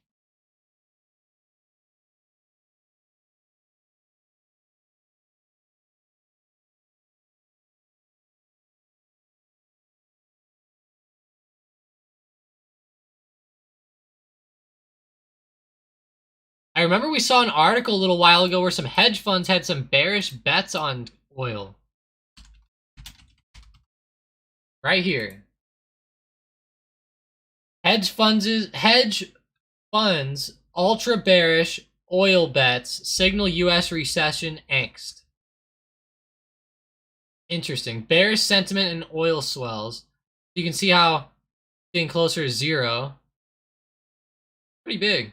I remember we saw an article a little while ago where some hedge funds had some bearish bets on oil. Right here. Hedge funds ultra bearish oil bets signal US recession angst. Interesting. Bearish sentiment and oil swells. You can see how getting closer to zero. Pretty big.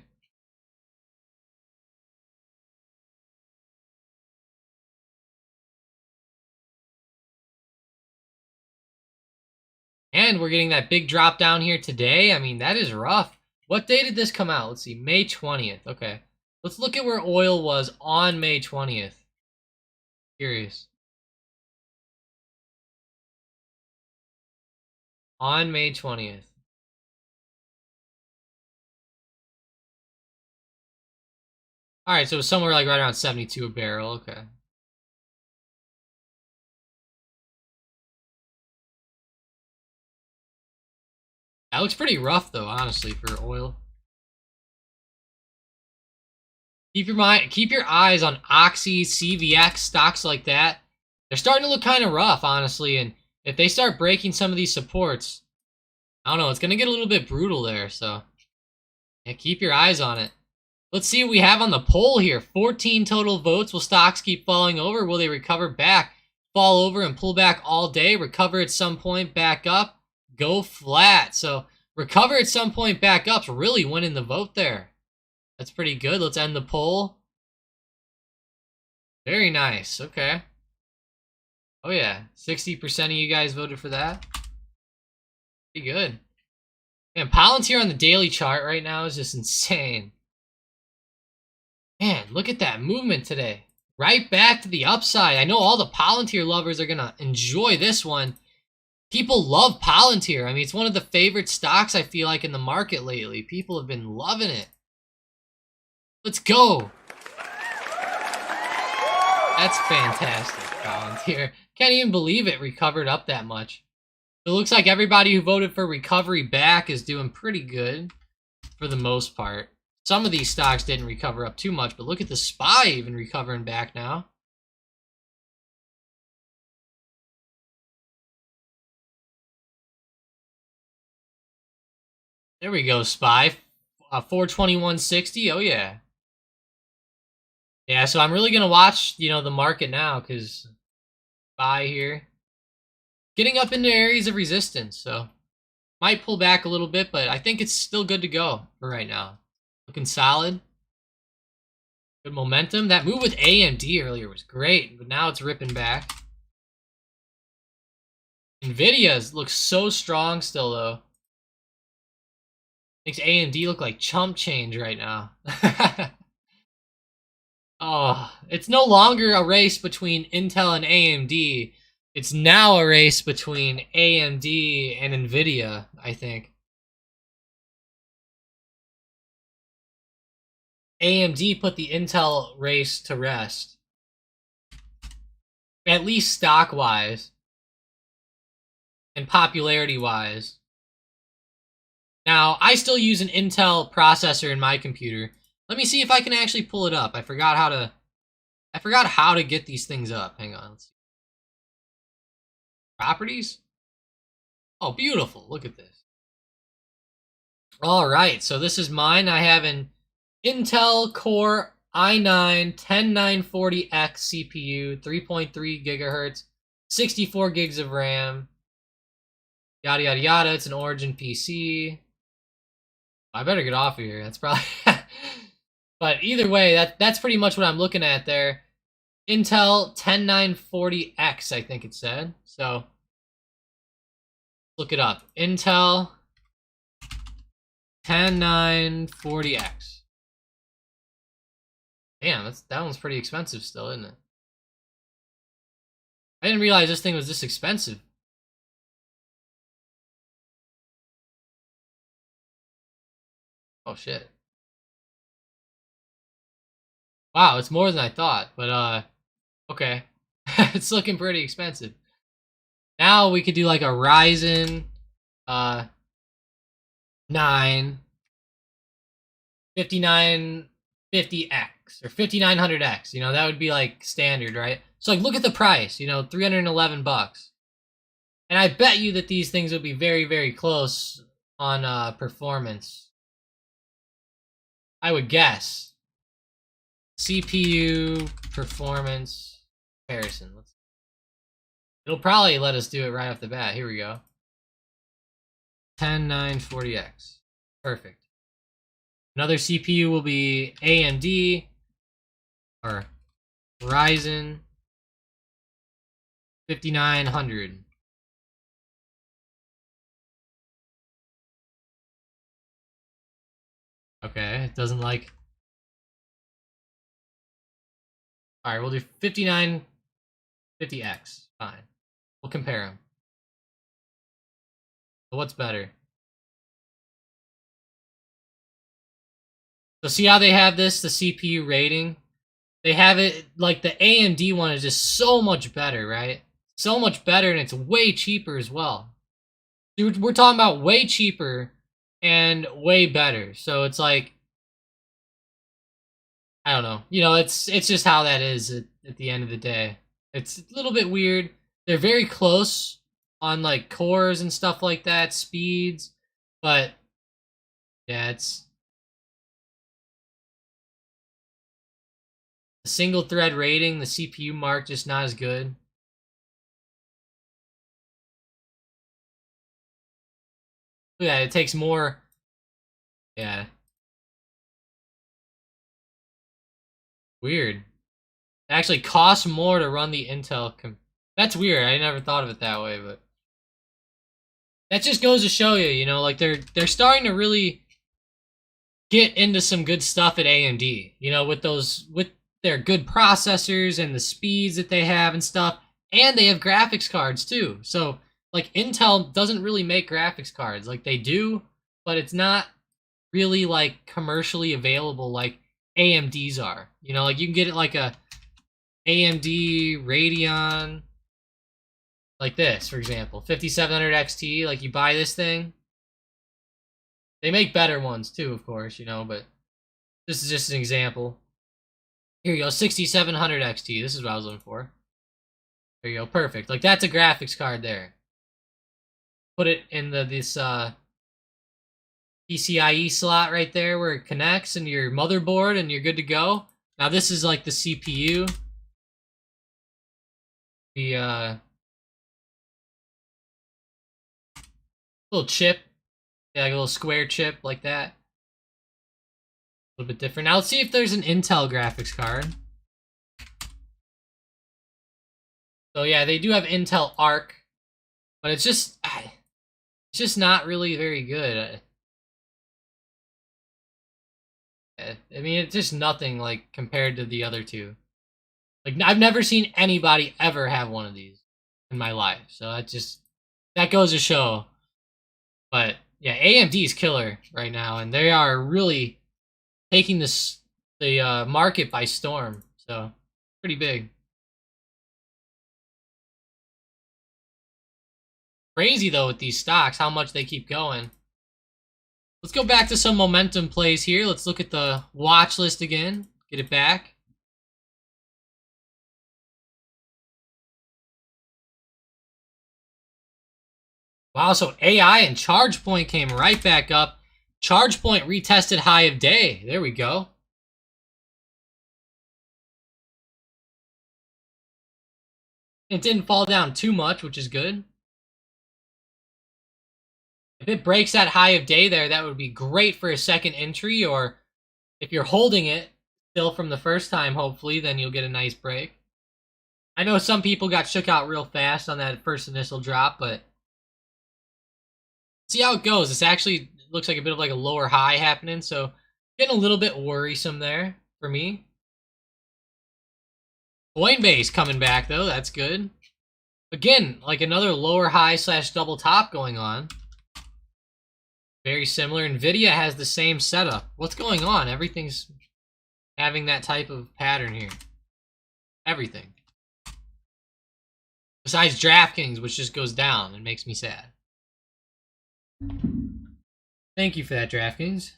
And we're getting that big drop down here today. I mean, that is rough. What day did this come out? Let's see. May 20th. Okay. Let's look at where oil was on May 20th. Curious. On May 20th. Alright, so it was somewhere like right around 72 a barrel. Okay. That looks pretty rough, though, honestly, for oil. Keep your eyes on Oxy, CVX, stocks like that. They're starting to look kind of rough, honestly, and if they start breaking some of these supports, I don't know, it's gonna get a little bit brutal there, so yeah, keep your eyes on it. Let's see what we have on the poll here. 14 total votes. Will stocks keep falling over? Will they recover back? Fall over and pull back all day, recover at some point, back up, go flat. So recover at some point, back up's really winning the vote there. That's pretty good. Let's end the poll. Very nice. Okay. Oh yeah, 60% of you guys voted for that. Pretty good. Man, Palantir on the daily chart right now is just insane. Man, look at that movement today. Right back to the upside. I know all the Palantir lovers are gonna enjoy this one. People love Palantir. I mean, it's one of the favorite stocks I feel like in the market lately. People have been loving it. Let's go. That's fantastic, Palantir. Can't even believe it recovered up that much. It looks like everybody who voted for recovery back is doing pretty good for the most part. Some of these stocks didn't recover up too much, but look at the SPY even recovering back now. There we go, SPY. 421.60. Oh, yeah. Yeah, so I'm really going to watch, the market now because SPY here. Getting up into areas of resistance, so might pull back a little bit, but I think it's still good to go for right now. Looking solid. Good momentum. That move with AMD earlier was great, but now it's ripping back. Nvidia looks so strong still, though. Makes AMD look like chump change right now. Oh, it's no longer a race between Intel and AMD. It's now a race between AMD and Nvidia, I think. AMD put the Intel race to rest. At least stock-wise. And popularity-wise. Now, I still use an Intel processor in my computer. Let me see if I can actually pull it up. I forgot how to get these things up. Hang on. Let's see. Properties? Oh, beautiful. Look at this. All right, so this is mine. I have an Intel Core i9-10940X CPU, 3.3 gigahertz, 64 gigs of RAM, yada yada yada. It's an Origin PC. I better get off of here. That's probably... But either way, that's pretty much what I'm looking at there. Intel 10940X, I think it said. So, look it up. Intel 10940X. Damn, that one's pretty expensive still, isn't it? I didn't realize this thing was this expensive. Oh shit. Wow, it's more than I thought, but okay. It's looking pretty expensive. Now we could do like a Ryzen 9 5950X or 5900X. That would be like standard, right? So like look at the price, $311. And I bet you that these things would be very, very close on performance. I would guess. CPU performance comparison. It'll probably let us do it right off the bat. Here we go. 10940X. Perfect. Another CPU will be AMD or Ryzen 5900. Okay, it doesn't like All right, we'll do 5950X. Fine. We'll compare them. So what's better? So see how they have this, the CPU rating? They have it, like the AMD one is just so much better, right? So much better, and it's way cheaper as well. Dude, we're talking about way cheaper and way better. So it's like, I don't know. You know, it's just how that is at the end of the day. It's a little bit weird. They're very close on like cores and stuff like that, speeds, but yeah, it's the single thread rating, the CPU mark just not as good. Yeah, it takes more. Yeah. Weird. It actually costs more to run the Intel. That's weird. I never thought of it that way, but that just goes to show you, you know, like they're starting to really get into some good stuff at AMD. You know, with their good processors and the speeds that they have and stuff, and they have graphics cards too. So like Intel doesn't really make graphics cards. Like they do, but it's not really like commercially available like AMD's are. You know, like you can get it like a AMD Radeon, like this, for example, 5700 XT. Like you buy this thing. They make better ones too, of course, you know, but this is just an example. Here you go, 6700 XT. This is what I was looking for. There you go, perfect. Like that's a graphics card there. Put it in this PCIe slot right there where it connects and your motherboard, and you're good to go. Now this is like the CPU. The little chip. Yeah, like a little square chip like that. A little bit different. Now let's see if there's an Intel graphics card. So yeah, they do have Intel Arc, but it's just not really very good. I mean, it's just nothing like compared to the other two. Like I've never seen anybody ever have one of these in my life. So that goes to show. But yeah, AMD is killer right now, and they are really taking the market by storm. So pretty big. Crazy though with these stocks, how much they keep going. Let's go back to some momentum plays here. Let's look at the watch list again. Get it back. Wow, so AI and ChargePoint came right back up. ChargePoint retested high of day. There we go. It didn't fall down too much, which is good. If it breaks that high of day there, that would be great for a second entry, or if you're holding it still from the first time, hopefully, then you'll get a nice break. I know some people got shook out real fast on that first initial drop, but see how it goes. This actually looks like a bit of like a lower high happening, so getting a little bit worrisome there for me. Coinbase coming back though, that's good. Again, like another lower high / double top going on. Very similar. Nvidia has the same setup. What's going on? Everything's having that type of pattern here. Everything. Besides DraftKings, which just goes down and makes me sad. Thank you for that, DraftKings.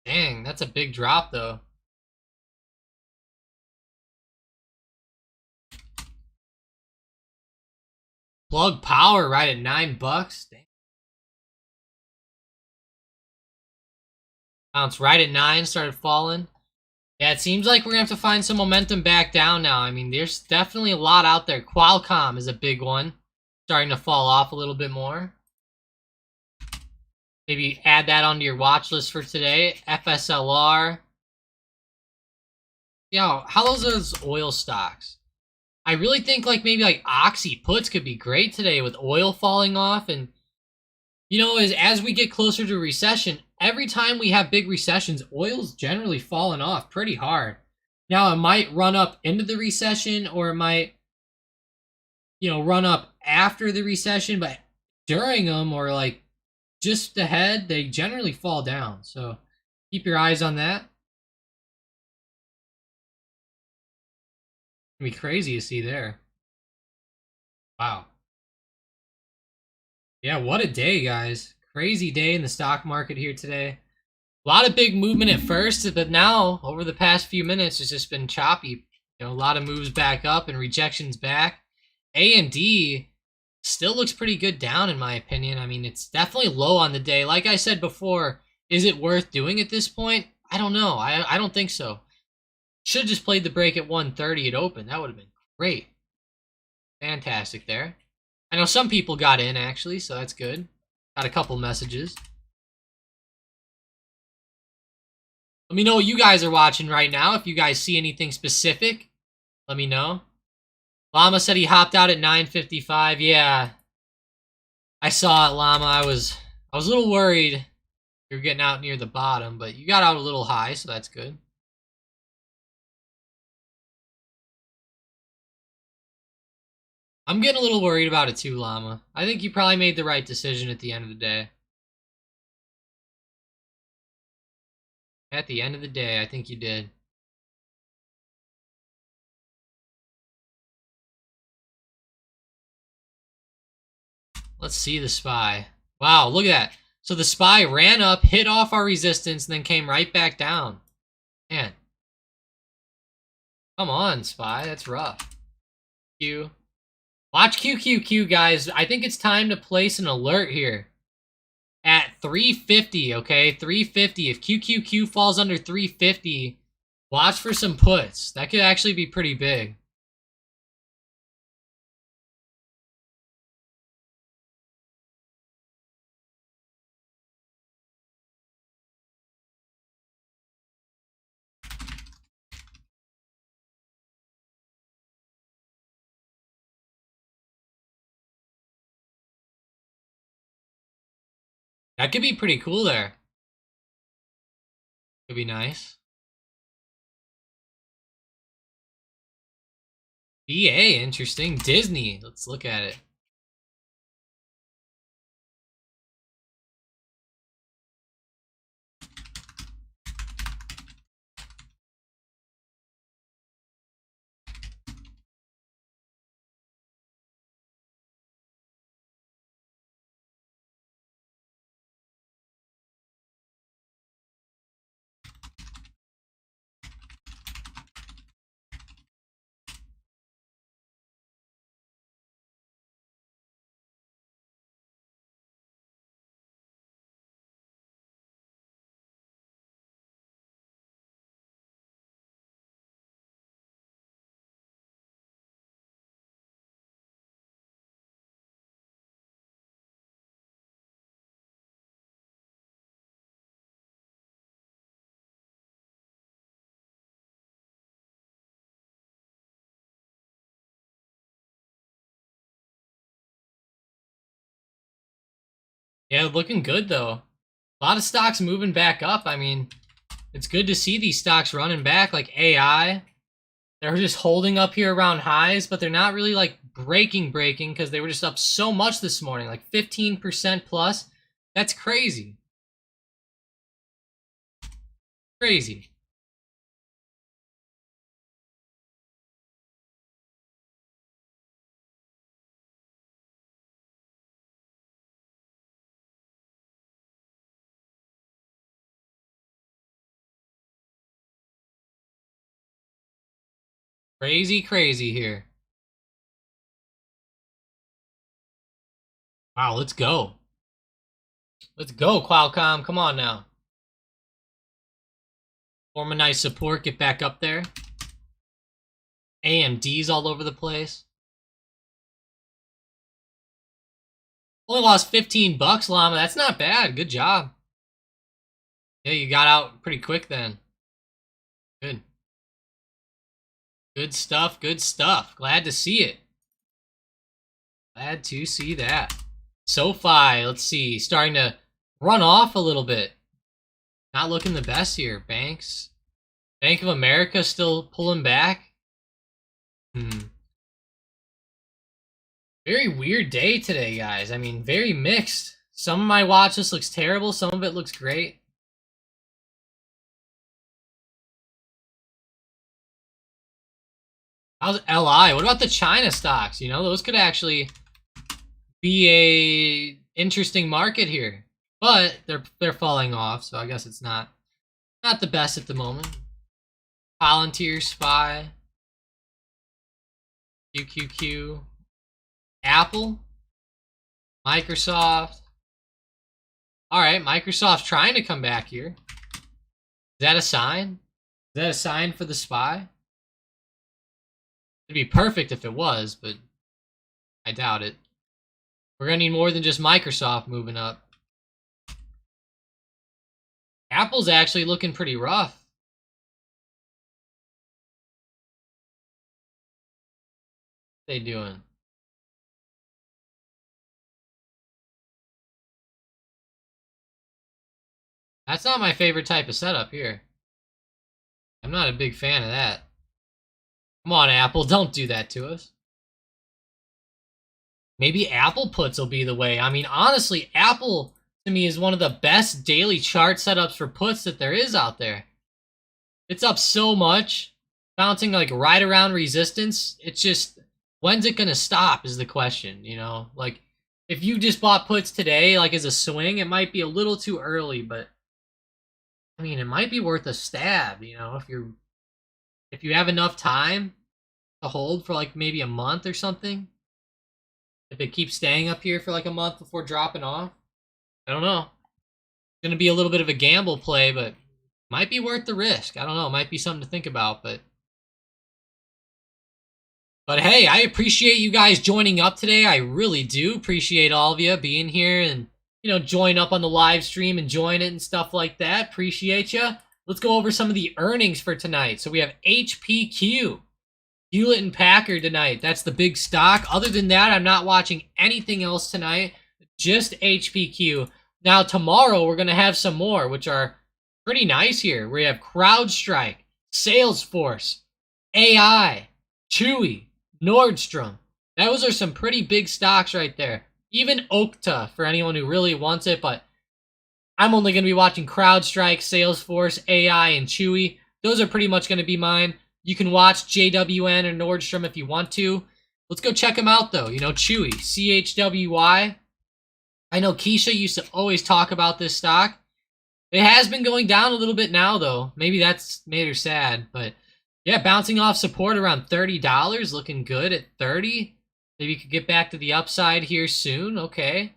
Dang, that's a big drop though. Plug Power right at $9. Dang. Bounced right at 9, started falling. Yeah, it seems like we're gonna have to find some momentum back down now. I mean, there's definitely a lot out there. Qualcomm is a big one. starting to fall off a little bit more. Maybe add that onto your watch list for today. FSLR. Yeah, how are those oil stocks? I really think like maybe like Oxy puts could be great today with oil falling off. And you know, as we get closer to recession, every time we have big recessions, oil's generally falling off pretty hard. Now it might run up into the recession, or it might, you know, run up after the recession, but during them or like just ahead, they generally fall down. So keep your eyes on that. It'd be crazy to see there. Wow. Yeah, what a day, guys. Crazy day in the stock market here today. A lot of big movement at first, but now, over the past few minutes, it's just been choppy. You know, a lot of moves back up and rejections back. AMD still looks pretty good down, in my opinion. I mean, it's definitely low on the day. Like I said before, is it worth doing at this point? I don't know. I don't think so. Should have just played the break at 130 at open. That would have been great. Fantastic there. I know some people got in, actually, so that's good. Got a couple messages. Let me know what you guys are watching right now. If you guys see anything specific, let me know. Llama said he hopped out at 9:55. Yeah. I saw it, Llama. I was a little worried you're getting out near the bottom, but you got out a little high, so that's good. I'm getting a little worried about it too, Llama. I think you probably made the right decision at the end of the day. At the end of the day, I think you did. Let's see the SPY. Wow, look at that. So the SPY ran up, hit off our resistance, and then came right back down. Man. Come on, SPY. That's rough. Q. Watch QQQ, guys. I think it's time to place an alert here. At 350, okay? 350. If QQQ falls under 350, watch for some puts. That could actually be pretty big. That could be pretty cool there. Could be nice. EA, interesting. Disney, let's look at it. Yeah, looking good though. A lot of stocks moving back up. I mean, it's good to see these stocks running back, like AI. They're just holding up here around highs, but they're not really like breaking because they were just up so much this morning, like 15% plus. That's crazy. Crazy. Crazy here. Wow, let's go. Let's go, Qualcomm. Come on now. Form a nice support. Get back up there. AMD's all over the place. Only lost 15 bucks, Llama. That's not bad. Good job. Yeah, you got out pretty quick then. Good. Good stuff, good stuff. Glad to see it. Glad to see that. SoFi, let's see, starting to run off a little bit. Not looking the best here. Banks. Bank of America still pulling back. Very weird day today, guys. I mean, very mixed. Some of my watch list looks terrible. Some of it looks great. How's LI? What about the China stocks? You know, those could actually be a interesting market here. But they're falling off, so I guess it's not the best at the moment. Palantir, SPY, QQQ, Apple, Microsoft. All right, Microsoft's trying to come back here. Is that a sign? Is that a sign for the SPY? It'd be perfect if it was, but I doubt it. We're gonna need more than just Microsoft moving up. Apple's actually looking pretty rough. What are they doing? That's not my favorite type of setup here. I'm not a big fan of that. Come on, Apple, don't do that to us. Maybe Apple puts will be the way. I mean, honestly, Apple to me is one of the best daily chart setups for puts that there is out there. It's up so much, bouncing like right around resistance. It's just, when's it gonna stop is the question, you know? Like, if you just bought puts today, like as a swing, it might be a little too early, but I mean, it might be worth a stab, you know, if you have enough time to hold for like maybe a month or something. If it keeps staying up here for like a month before dropping off. I don't know. It's going to be a little bit of a gamble play, but might be worth the risk. I don't know. It might be something to think about, but hey, I appreciate you guys joining up today. I really do appreciate all of you being here and, you know, join up on the live stream and join it and stuff like that. Appreciate you. Let's go over some of the earnings for tonight. So we have HPQ, Hewlett and Packard tonight. That's the big stock. Other than that, I'm not watching anything else tonight. Just HPQ. Now tomorrow we're going to have some more, which are pretty nice here. We have CrowdStrike, Salesforce, AI, Chewy, Nordstrom. Those are some pretty big stocks right there. Even Okta for anyone who really wants it, but I'm only going to be watching CrowdStrike, Salesforce, AI, and Chewy. Those are pretty much going to be mine. You can watch JWN or Nordstrom if you want to. Let's go check them out, though. You know, Chewy, CHWY. I know Keisha used to always talk about this stock. It has been going down a little bit now, though. Maybe that's made her sad. But, yeah, bouncing off support around $30. Looking good at 30. Maybe you could get back to the upside here soon. Okay.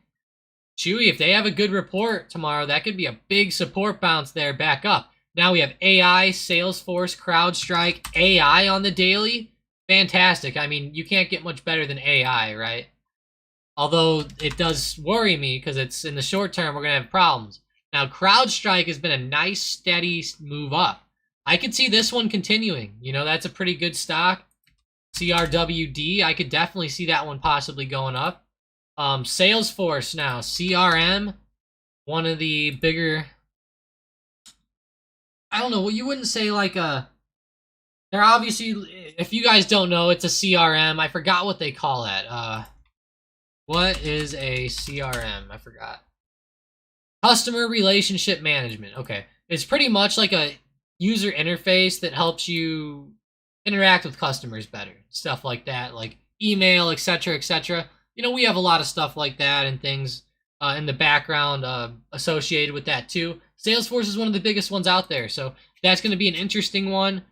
Chewy, if they have a good report tomorrow, that could be a big support bounce there back up. Now we have AI, Salesforce, CrowdStrike, AI on the daily. Fantastic. I mean, you can't get much better than AI, right? Although it does worry me because it's in the short term, we're going to have problems. Now, CrowdStrike has been a nice, steady move up. I could see this one continuing. You know, that's a pretty good stock. CRWD, I could definitely see that one possibly going up. Salesforce now, CRM, one of the bigger, I don't know, well, you wouldn't say like a, they're obviously, if you guys don't know, it's a CRM. I forgot what they call that. What is a CRM? I forgot. Customer Relationship Management. Okay. It's pretty much like a user interface that helps you interact with customers better. Stuff like that, like email, etc., etc. You know, we have a lot of stuff like that and things in the background associated with that too. Salesforce is one of the biggest ones out there, so that's going to be an interesting one.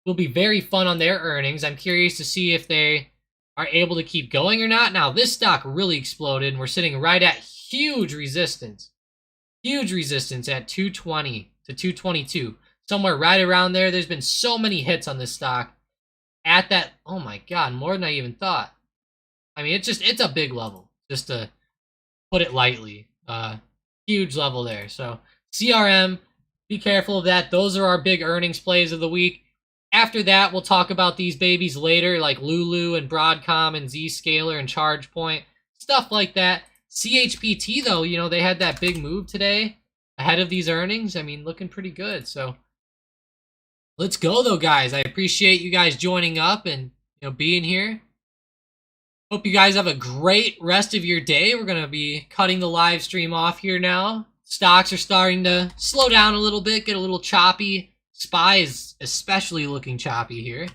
Will be very fun on their earnings. I'm curious to see if they are able to keep going or not. Now, this stock really exploded, and we're sitting right at huge resistance. Huge resistance at 220 to 222. Somewhere right around there. There's been so many hits on this stock. At that, oh my god, more than I even thought. I mean, it's a big level. Just to put it lightly. Huge level there. So CRM, be careful of that. Those are our big earnings plays of the week. After that, we'll talk about these babies later, like Lulu and Broadcom and Zscaler and ChargePoint, stuff like that. CHPT, though, you know, they had that big move today ahead of these earnings. I mean, looking pretty good. So let's go, though, guys. I appreciate you guys joining up and, you know, being here. Hope you guys have a great rest of your day. We're going to be cutting the live stream off here now. Stocks are starting to slow down a little bit, get a little choppy. SPY is especially looking choppy here.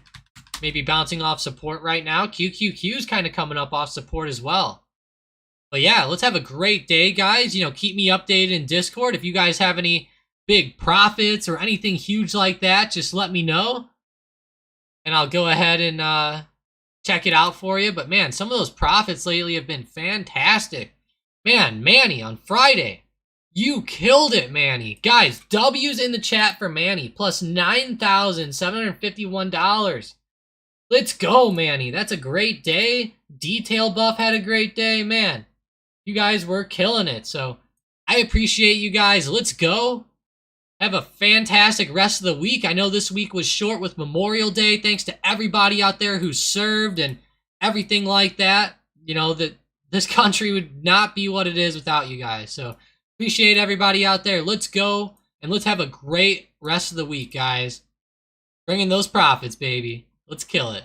Maybe bouncing off support right now. QQQ is kind of coming up off support as well. But yeah, let's have a great day, guys. You know, keep me updated in Discord. If you guys have any big profits or anything huge like that, just let me know. And I'll go ahead and check it out for you. But man, some of those profits lately have been fantastic. Man, Manny on Friday. You killed it, Manny. Guys, W's in the chat for Manny. Plus $9,751. Let's go, Manny. That's a great day. Detail Buff had a great day. Man, you guys were killing it. So I appreciate you guys. Let's go. Have a fantastic rest of the week. I know this week was short with Memorial Day. Thanks to everybody out there who served and everything like that. You know, that this country would not be what it is without you guys. So appreciate everybody out there. Let's go, and let's have a great rest of the week, guys. Bring in those profits, baby. Let's kill it.